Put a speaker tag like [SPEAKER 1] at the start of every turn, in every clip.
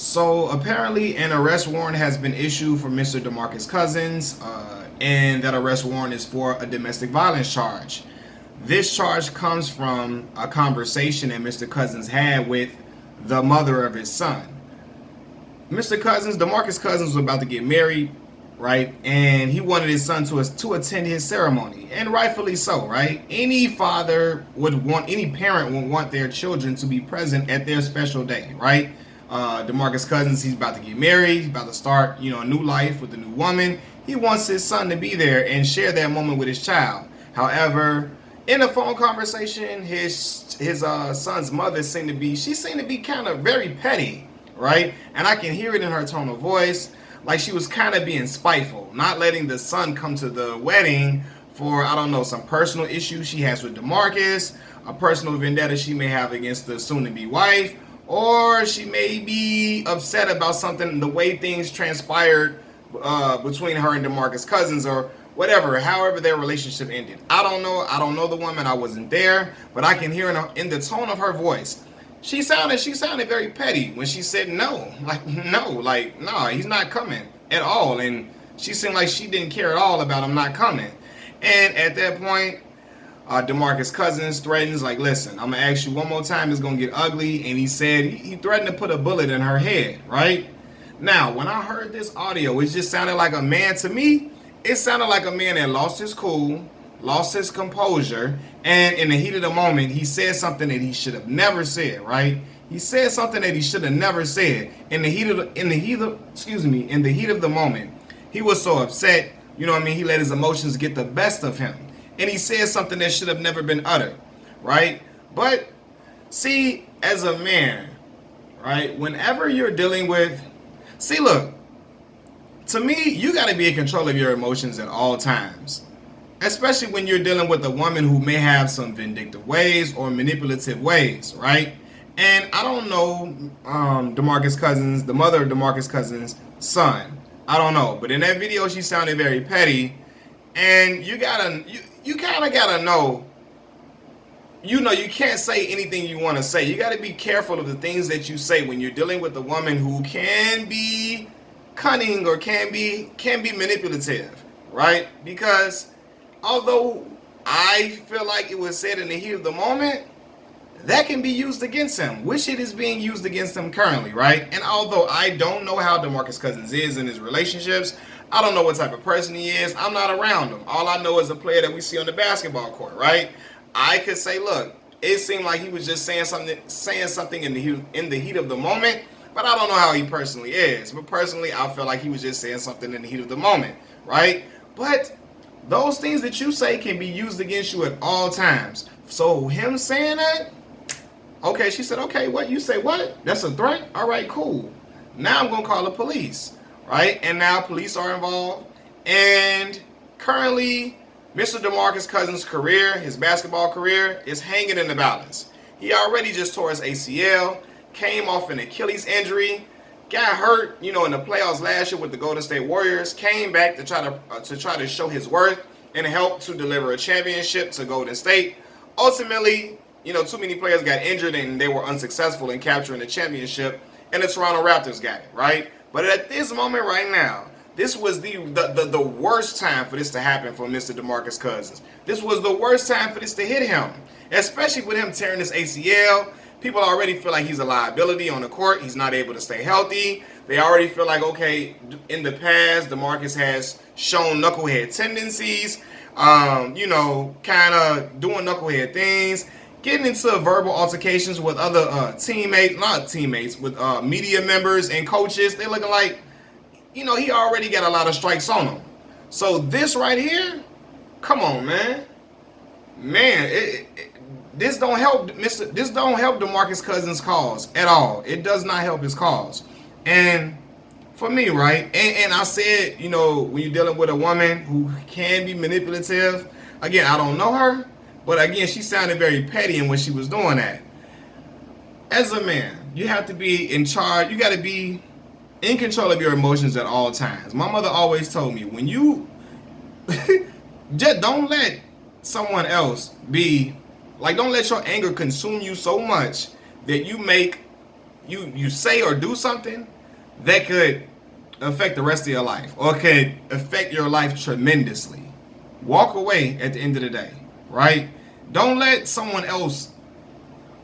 [SPEAKER 1] So apparently an arrest warrant has been issued for Mr. Demarcus Cousins, and that arrest warrant is for a domestic violence charge. This charge comes from a conversation that Mr. Cousins had with the mother of his son. Mr. Cousins, Demarcus Cousins, was about to get married, right? And he wanted his son to attend his ceremony, and rightfully so, right? Any father would want, any parent would want their children to be present at their special day, right? Demarcus Cousins, he's about to get married, he's about to start, a new life with a new woman. He wants his son to be there and share that moment with his child. However, in a phone conversation, his son's mother seemed to be kind of very petty, right? And I can hear it in her tone of voice, like she was kind of being spiteful, not letting the son come to the wedding for, I don't know, some personal issues she has with Demarcus, a personal vendetta she may have against the soon-to-be wife, or she may be upset about something, the way things transpired between her and Demarcus Cousins, or whatever, however their relationship ended. I don't know the woman, I wasn't there, but I can hear in the tone of her voice, she sounded very petty when she said no, he's not coming at all, and she seemed like she didn't care at all about him not coming. And at that point, Demarcus Cousins threatens, like, listen, I'm gonna ask you one more time, it's gonna get ugly. And he said he threatened to put a bullet in her head, right? Now, when I heard this audio, it just sounded like a man, to me, it sounded like a man that lost his cool, lost his composure, and in the heat of the moment, he said something that he should have never said, right? He said something that he should have never said. In the heat of the moment, he was so upset, he let his emotions get the best of him. And he said something that should have never been uttered, right? But see, as a man, right, whenever you're dealing with, look, to me, you got to be in control of your emotions at all times, especially when you're dealing with a woman who may have some vindictive ways or manipulative ways, right? And I don't know Demarcus Cousins, the mother of Demarcus Cousins' son. I don't know, but in that video, she sounded very petty, and you kind of gotta know, you can't say anything you want to say. You got to be careful of the things that you say when you're dealing with a woman who can be cunning or can be manipulative, right? Because although I feel like it was said in the heat of the moment, that can be used against him, which it is being used against him currently, right? And although I don't know how Demarcus Cousins is in his relationships, I don't know what type of person he is, I'm not around him. All I know is a player that we see on the basketball court, right? I could say, look, it seemed like he was just saying something in the heat of the moment, but I don't know how he personally is. But personally, I feel like he was just saying something in the heat of the moment, right? But those things that you say can be used against you at all times. So him saying that, okay, she said, okay, what? You say what? That's a threat? All right, cool. Now I'm going to call the police, right? And now police are involved. And currently, Mr. Demarcus Cousins' career, his basketball career, is hanging in the balance. He already just tore his ACL, came off an Achilles injury, got hurt, in the playoffs last year with the Golden State Warriors, came back to try to show his worth and help to deliver a championship to Golden State. Ultimately, too many players got injured and they were unsuccessful in capturing the championship, and the Toronto Raptors got it, right? But at this moment right now, this was the worst time for this to happen for Mr. Demarcus Cousins. This was the worst time for this to hit him, especially with him tearing his ACL. People already feel like he's a liability on the court. He's not able to stay healthy. They already feel like, okay, in the past, Demarcus has shown knucklehead tendencies, kind of doing knucklehead things, getting into verbal altercations with other with media members and coaches. They're looking like, he already got a lot of strikes on him. So this right here, come on, man. This don't help Demarcus Cousins' cause at all. It does not help his cause. And for me, right, and I said, when you're dealing with a woman who can be manipulative, again, I don't know her, but again, she sounded very petty in when she was doing that. As a man, you have to be in charge. You got to be in control of your emotions at all times. My mother always told me, when you just don't let someone else be, don't let your anger consume you so much that you make you say or do something that could affect the rest of your life or could affect your life tremendously. Walk away at the end of the day, right? Don't let someone else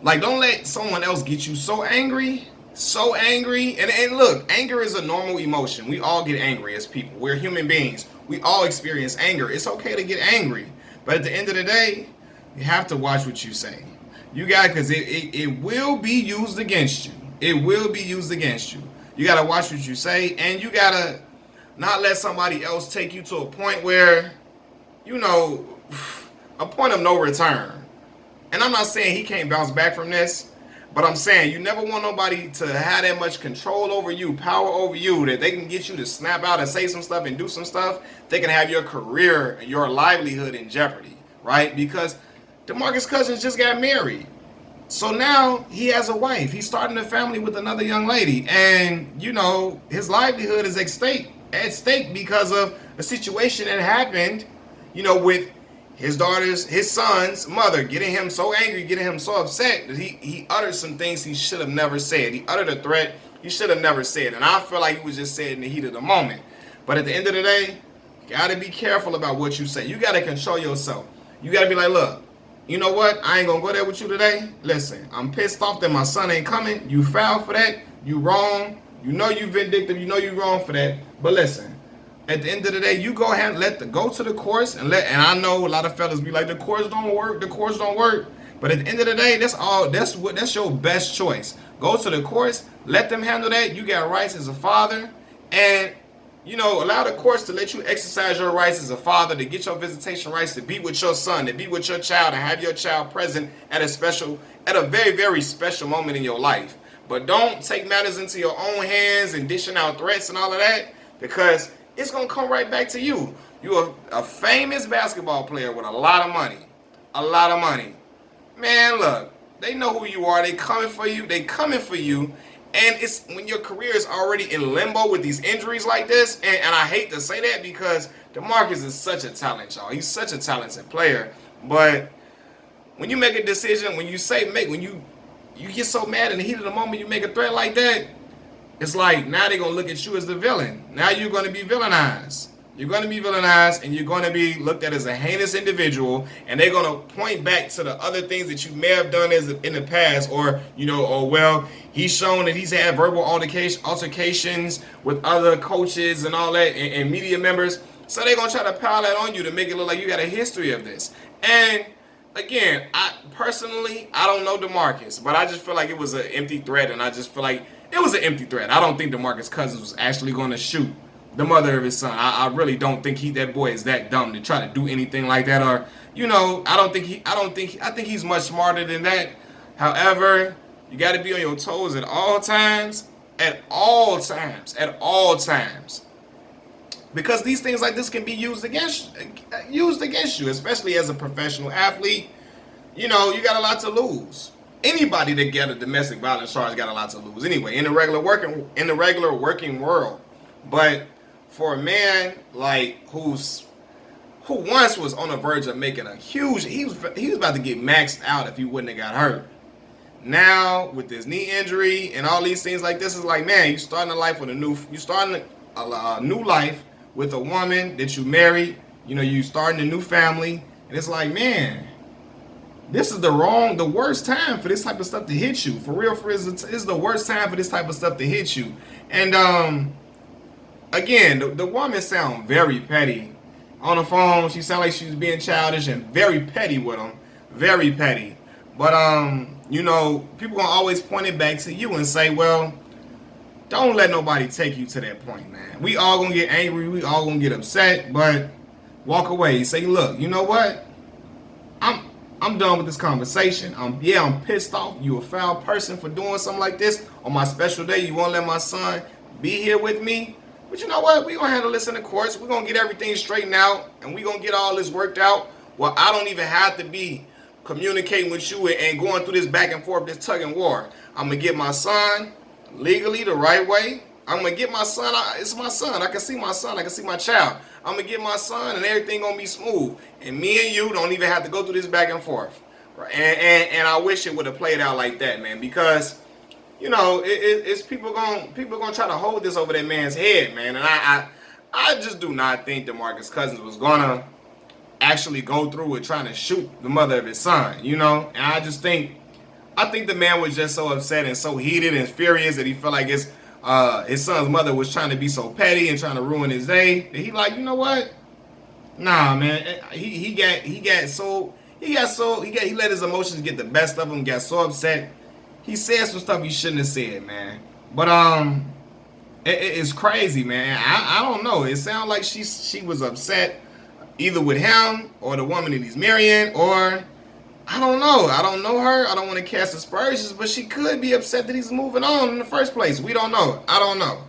[SPEAKER 1] get you so angry. And look, anger is a normal emotion. We all get angry as people. We're human beings. We all experience anger. It's okay to get angry. But at the end of the day, you have to watch what you say. You got, because it will be used against you. It will be used against you. You got to watch what you say, and you got to not let somebody else take you to a point where, a point of no return. And I'm not saying he can't bounce back from this, but I'm saying you never want nobody to have that much control over you, power over you, that they can get you to snap out and say some stuff and do some stuff. They can have your career and your livelihood in jeopardy, right? Because Demarcus Cousin just got married. So now he has a wife. He's starting a family with another young lady. And, his livelihood is at stake because of a situation that happened, with his son's mother getting him so angry, getting him so upset that he uttered some things he should have never said. He uttered a threat he should have never said. And I feel like he was just saying in the heat of the moment. But at the end of the day, you got to be careful about what you say. You got to control yourself. You got to be like, look, you know what? I ain't going to go there with you today. Listen, I'm pissed off that my son ain't coming. You foul for that. You wrong. You know you vindictive. You know you wrong for that. But listen. At the end of the day, you go ahead and go to the courts and I know a lot of fellas be like, the courts don't work. But at the end of the day, that's your best choice. Go to the courts, let them handle that. You got rights as a father, and allow the courts to let you exercise your rights as a father, to get your visitation rights, to be with your son, to be with your child, and have your child present at a very, very special moment in your life. But don't take matters into your own hands and dishing out threats and all of that, because it's going to come right back to you. You're a famous basketball player with a lot of money. A lot of money. Man, look, they know who you are. They coming for you. And it's when your career is already in limbo with these injuries like this. And I hate to say that because Demarcus is such a talent, y'all. He's such a talented player. But when you make a decision, when you get so mad in the heat of the moment, you make a threat like that, it's like now they're going to look at you as the villain. Now you're going to be villainized. You're going to be villainized, and you're going to be looked at as a heinous individual, and they're going to point back to the other things that you may have done in the past, or, he's shown that he's had verbal altercations with other coaches and all that, and media members. So they're going to try to pile that on you to make it look like you got a history of this. And again, I don't know Demarcus, but I just feel like it was an empty threat, and I just feel like it was an empty threat. I don't think Demarcus Cousins was actually going to shoot the mother of his son. I really don't think that boy is that dumb to try to do anything like that. Or, I think he's much smarter than that. However, you got to be on your toes at all times. At all times. Because these things like this can be used against you, especially as a professional athlete. You got a lot to lose. Anybody that get a domestic violence charge got a lot to lose anyway in the regular working world. But for a man like who once was on the verge of making he was about to get maxed out if he wouldn't have got hurt. Now with this knee injury and all these things like this, is like, man, you starting a new life with a woman that you married. You starting a new family, and it's like, man, this is the worst time for this type of stuff to hit you. For real, it's the worst time for this type of stuff to hit you. And again, the woman sound very petty. On the phone, she sound like she was being childish and very petty with him. Very petty. But, people gonna always point it back to you and say, well, don't let nobody take you to that point, man. We all gonna get angry. We all gonna get upset. But walk away. Say, look, you know what? I'm done with this conversation. I'm pissed off. You a foul person for doing something like this. On my special day, you won't let my son be here with me. But you know what? We're going to handle this in the courts. We're going to get everything straightened out, and we're going to get all this worked out. Well, I don't even have to be communicating with you and going through this back and forth, this tug and war. I'm going to get my son legally the right way. I'm going to get my son. It's my son. I can see my son. I can see my child. I'm going to get my son, and everything going to be smooth. And me and you don't even have to go through this back and forth. Right? And I wish it would have played out like that, man, because you know, it's people gonna try to hold this over that man's head, man. And I just do not think Demarcus Cousins was gonna actually go through with trying to shoot the mother of his son, you know. And I think the man was just so upset and so heated and furious that he felt like his son's mother was trying to be so petty and trying to ruin his day. That he like, you know what? Nah, man. He let his emotions get the best of him. Got so upset. He said some stuff he shouldn't have said, man. But it's crazy, man. I don't know. It sounds like she was upset either with him or the woman that he's marrying, or I don't know. I don't know her. I don't want to cast aspersions, but she could be upset that he's moving on in the first place. We don't know. I don't know.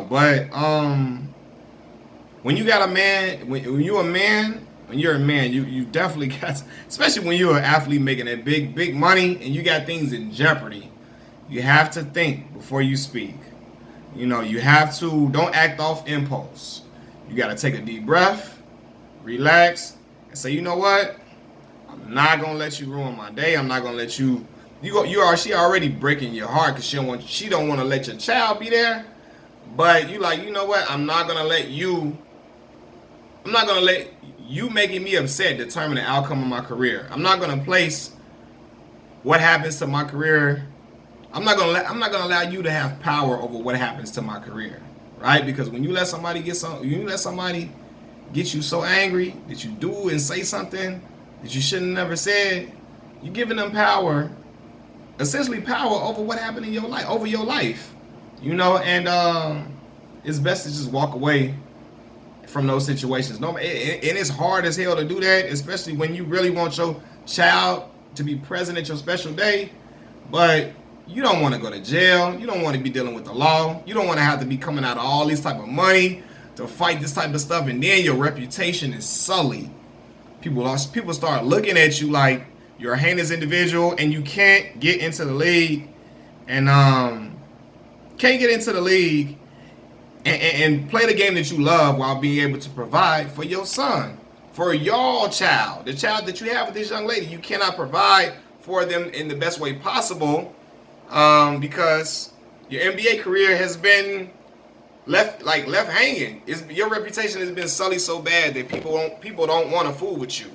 [SPEAKER 1] But when you got a man, when you're a man, you definitely got, especially when you're an athlete making that big money and you got things in jeopardy. You have to think before you speak. You know, you have to, don't act off impulse. You got to take a deep breath, relax, and say, you know what? I'm not going to let you ruin my day. I'm not going to let you, she already breaking your heart because she don't want to let your child be there. But you like, you know what? I'm not going to let you making me upset determine the outcome of my career. I'm not going to place what happens to my career. I'm not going to allow you to have power over what happens to my career, right? Because when you let somebody get you so angry that you do and say something that you shouldn't have never said, you're giving them power, essentially power over what happened in your life, over your life, you know. And it's best to just walk away from those situations. No, and it's hard as hell to do that, especially when you really want your child to be present at your special day. But you don't want to go to jail. You don't want to be dealing with the law. You don't want to have to be coming out of all this type of money to fight this type of stuff, and then your reputation is sullied. People start looking at you like you're a heinous individual, and you can't get into the league, and and play the game that you love while being able to provide for your son, for your child, the child that you have with this young lady. You cannot provide for them in the best way possible, because your NBA career has been left hanging. Your reputation has been sullied so bad that people don't want to fool with you.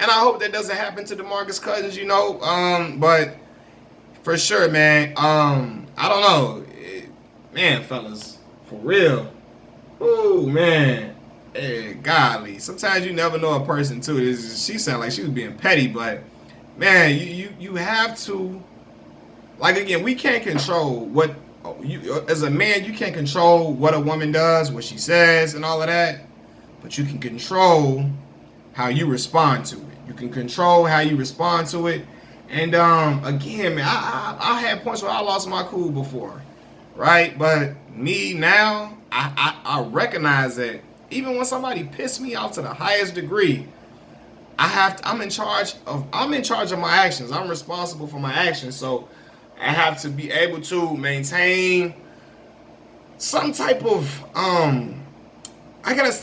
[SPEAKER 1] And I hope that doesn't happen to Demarcus Cousins, you know. But for sure, man. I don't know, man, fellas, for real. Ooh, man. Hey, golly. Sometimes you never know a person too. She sounded like she was being petty, but man, you have to. Like, again, we can't control what as a man, you can't control what a woman does, what she says, and all of that. But you can control how you respond to it. You can control how you respond to it. And again, man, I had points where I lost my cool before, right? But me now, I recognize that even when somebody pissed me off to the highest degree, I'm in charge of my actions. I'm responsible for my actions. So I have to be able to maintain some type of I gotta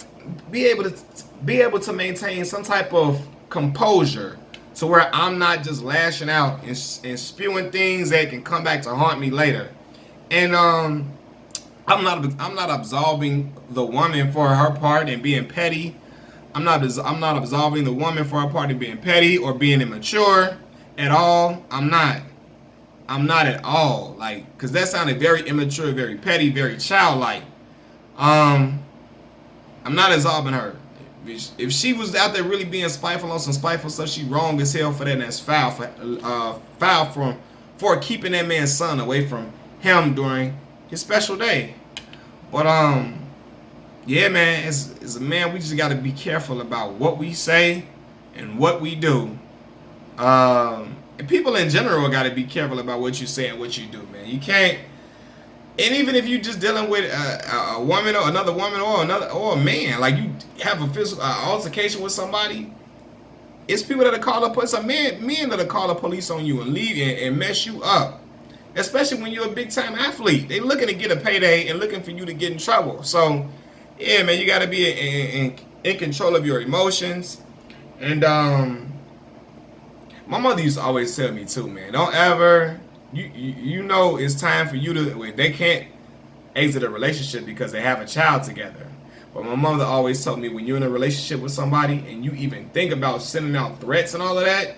[SPEAKER 1] be able to maintain some type of composure to where I'm not just lashing out and spewing things that can come back to haunt me later. And I'm not absolving the woman for her part in being petty. I'm not absolving the woman for her part in being petty or being immature at all. I'm not at all, like, because that sounded very immature, very petty, very childlike. I'm not absolving her. If she was out there really being spiteful on some spiteful stuff, she wrong as hell for that, and that's foul for keeping that man's son away from him during his special day. But yeah, man, as a man, we just got to be careful about what we say and what we do. And people in general got to be careful about what you say and what you do, man. You can't. And even if you're just dealing with a woman or another woman or a man, like you have a physical altercation with somebody, it's people that are call up, some men that are call the police on you and leave and mess you up. Especially when you're a big time athlete, they looking to get a payday and looking for you to get in trouble. So, yeah, man, you got to be in control of your emotions, and my mother used to always tell me too, man, don't ever, you know it's time for you to, when they can't exit a relationship because they have a child together. But my mother always told me, when you're in a relationship with somebody and you even think about sending out threats and all of that,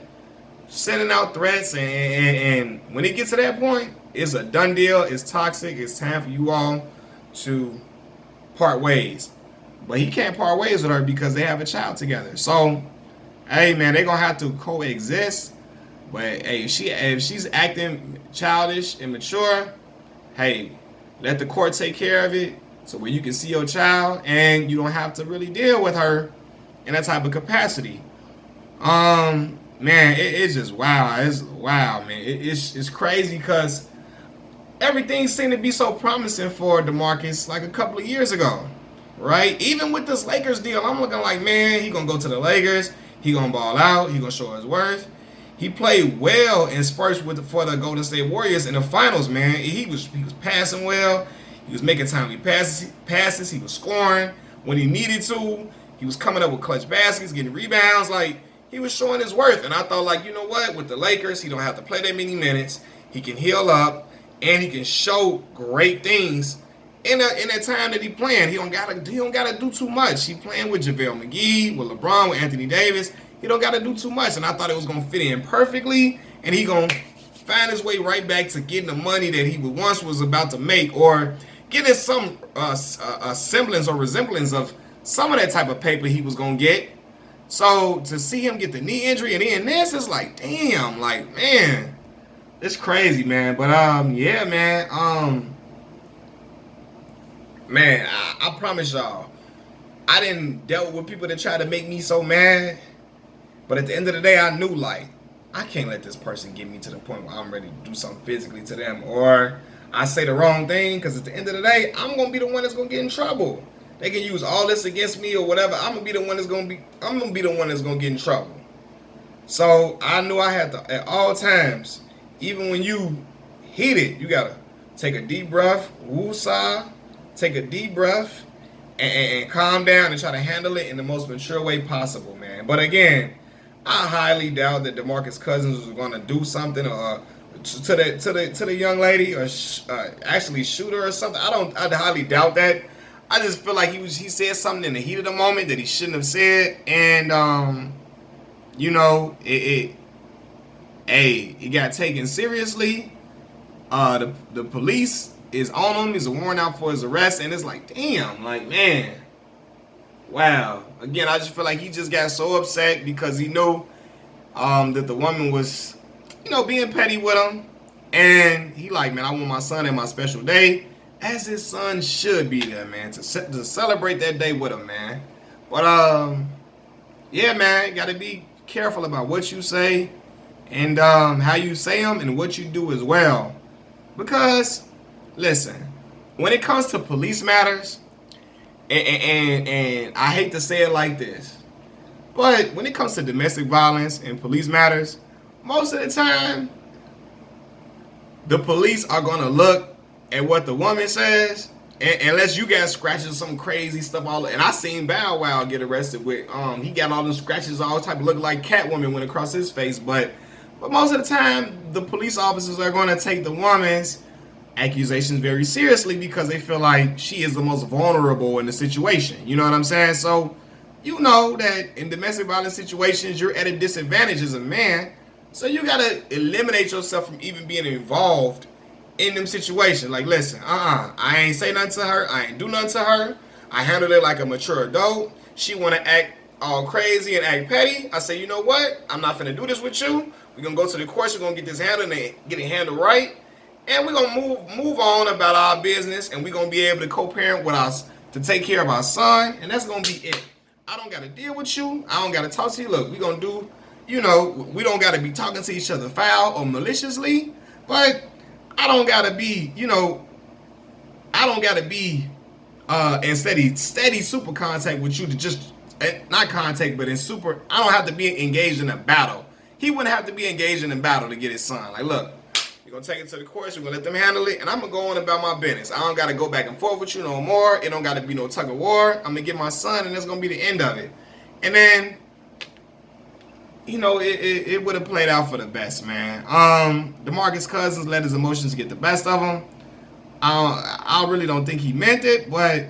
[SPEAKER 1] sending out threats, and when it gets to that point, it's a done deal. It's toxic. It's time for you all to part ways. But he can't part ways with her because they have a child together. So, hey, man, they're going to have to coexist. But, hey, if she's acting childish and mature, hey, let the court take care of it so where you can see your child and you don't have to really deal with her in that type of capacity. Man, it's just wow. It's wow, man. It's crazy because everything seemed to be so promising for Demarcus like a couple of years ago, right? Even with this Lakers deal, I'm looking like, man, he gonna go to the Lakers. He gonna ball out. He gonna show his worth. He played well in spurts for the Golden State Warriors in the finals, man. He was passing well. He was making timely passes. He was scoring when he needed to. He was coming up with clutch baskets, getting rebounds. Like, he was showing his worth. And I thought, like, you know what? With the Lakers, he don't have to play that many minutes. He can heal up, and he can show great things in that time that he playing. He don't gotta do too much. He playing with JaVale McGee, with LeBron, with Anthony Davis. He don't gotta do too much. And I thought it was gonna fit in perfectly, and he gonna find his way right back to getting the money that he once was about to make, or getting some semblance or resemblance of some of that type of paper he was gonna get. So to see him get the knee injury and then this, it's like, damn, like, man, it's crazy, man. But yeah, man, man, I promise y'all, I didn't dealt with people that try to make me so mad. But at the end of the day, I knew, like, I can't let this person get me to the point where I'm ready to do something physically to them, or I say the wrong thing, because at the end of the day, I'm gonna be the one that's gonna get in trouble. They can use all this against me or whatever. I'm gonna be the one that's gonna get in trouble. So I knew I had to, at all times, even when you heated, you gotta take a deep breath, woosah, take a deep breath, and calm down and try to handle it in the most mature way possible, man. But again, I highly doubt that Demarcus Cousins was gonna do something to the young lady, or actually shoot her or something. I highly doubt that. I just feel like he said something in the heat of the moment that he shouldn't have said, and you know, it got taken seriously. The police is on him. There's a warrant out for his arrest, and it's like, damn, like, man, wow. Again, I just feel like he just got so upset because he knew that the woman was, you know, being petty with him, and he like, man, I want my son at my special day, as his son should be there, man, to celebrate that day with him, man. But yeah, man, you gotta be careful about what you say and how you say them and what you do as well, because listen, when it comes to police matters, and I hate to say it like this, but when it comes to domestic violence and police matters, most of the time, the police are gonna look at what the woman says, and unless you got scratches or some crazy stuff all. And I seen Bow Wow get arrested with he got all them scratches, all type of look like Catwoman went across his face. But most of the time, the police officers are gonna take the woman's accusations very seriously because they feel like she is the most vulnerable in the situation. You know what I'm saying? So you know that in domestic violence situations, you're at a disadvantage as a man. So you gotta eliminate yourself from even being involved in them situations. Like, listen, I ain't say nothing to her. I ain't do nothing to her. I handled it like a mature adult. She wanna act all crazy and act petty. I say, you know what? I'm not finna do this with you. We're gonna go to the courts. We're gonna get this handled and get it handled right. And we're gonna move on about our business, and we're gonna be able to co-parent with us to take care of our son, and that's gonna be it. I don't gotta deal with you. I don't gotta talk to you. Look, we're gonna do, you know, we don't gotta be talking to each other foul or maliciously, but I don't gotta be, you know, I don't gotta be in steady super contact with you to just, not contact, but in super, I don't have to be engaged in a battle. He wouldn't have to be engaged in a battle to get his son. Like, look, we're going to take it to the courts. We're going to let them handle it. And I'm going to go on about my business. I don't got to go back and forth with you no more. It don't got to be no tug of war. I'm going to get my son, and that's going to be the end of it. And then you know, it would have played out for the best, man. Demarcus Cousins let his emotions get the best of him. I really don't think he meant it, but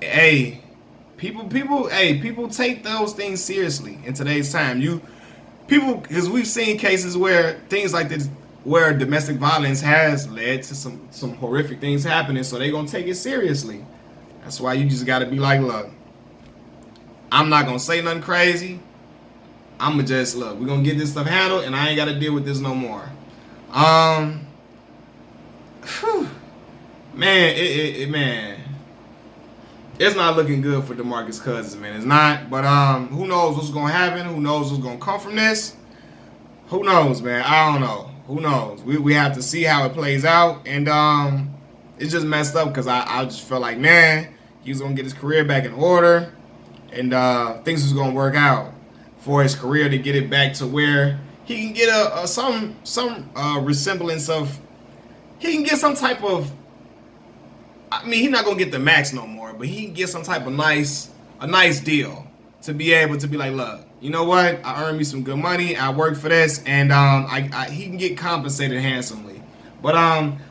[SPEAKER 1] hey, people take those things seriously in today's time. Because we've seen cases where things like this, where domestic violence has led to some horrific things happening, so they're gonna take it seriously. That's why you just gotta be like, look, I'm not gonna say nothing crazy. I'ma just look, we're gonna get this stuff handled, and I ain't gotta deal with this no more. Man, man, it's not looking good for Demarcus Cousins, man. It's not. But who knows what's gonna happen? Who knows what's gonna come from this? Who knows, man? I don't know. Who knows? We have to see how it plays out, and it's just messed up because I just felt like, man, he was gonna get his career back in order, and things was gonna work out for his career to get it back to where he can get some resemblance of, he can get some type of, I mean, he's not gonna get the max no more, but he can get some type of a nice deal to be able to be like, look, you know what? I earned me some good money. I worked for this, and he can get compensated handsomely. But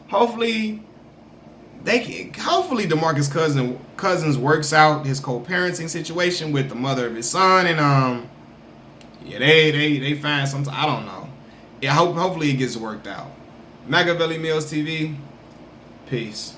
[SPEAKER 1] hopefully Demarcus Cousins works out his co-parenting situation with the mother of his son, and yeah, they find some. I don't know. Yeah, hopefully it gets worked out. Machiavelli Mills TV. Peace.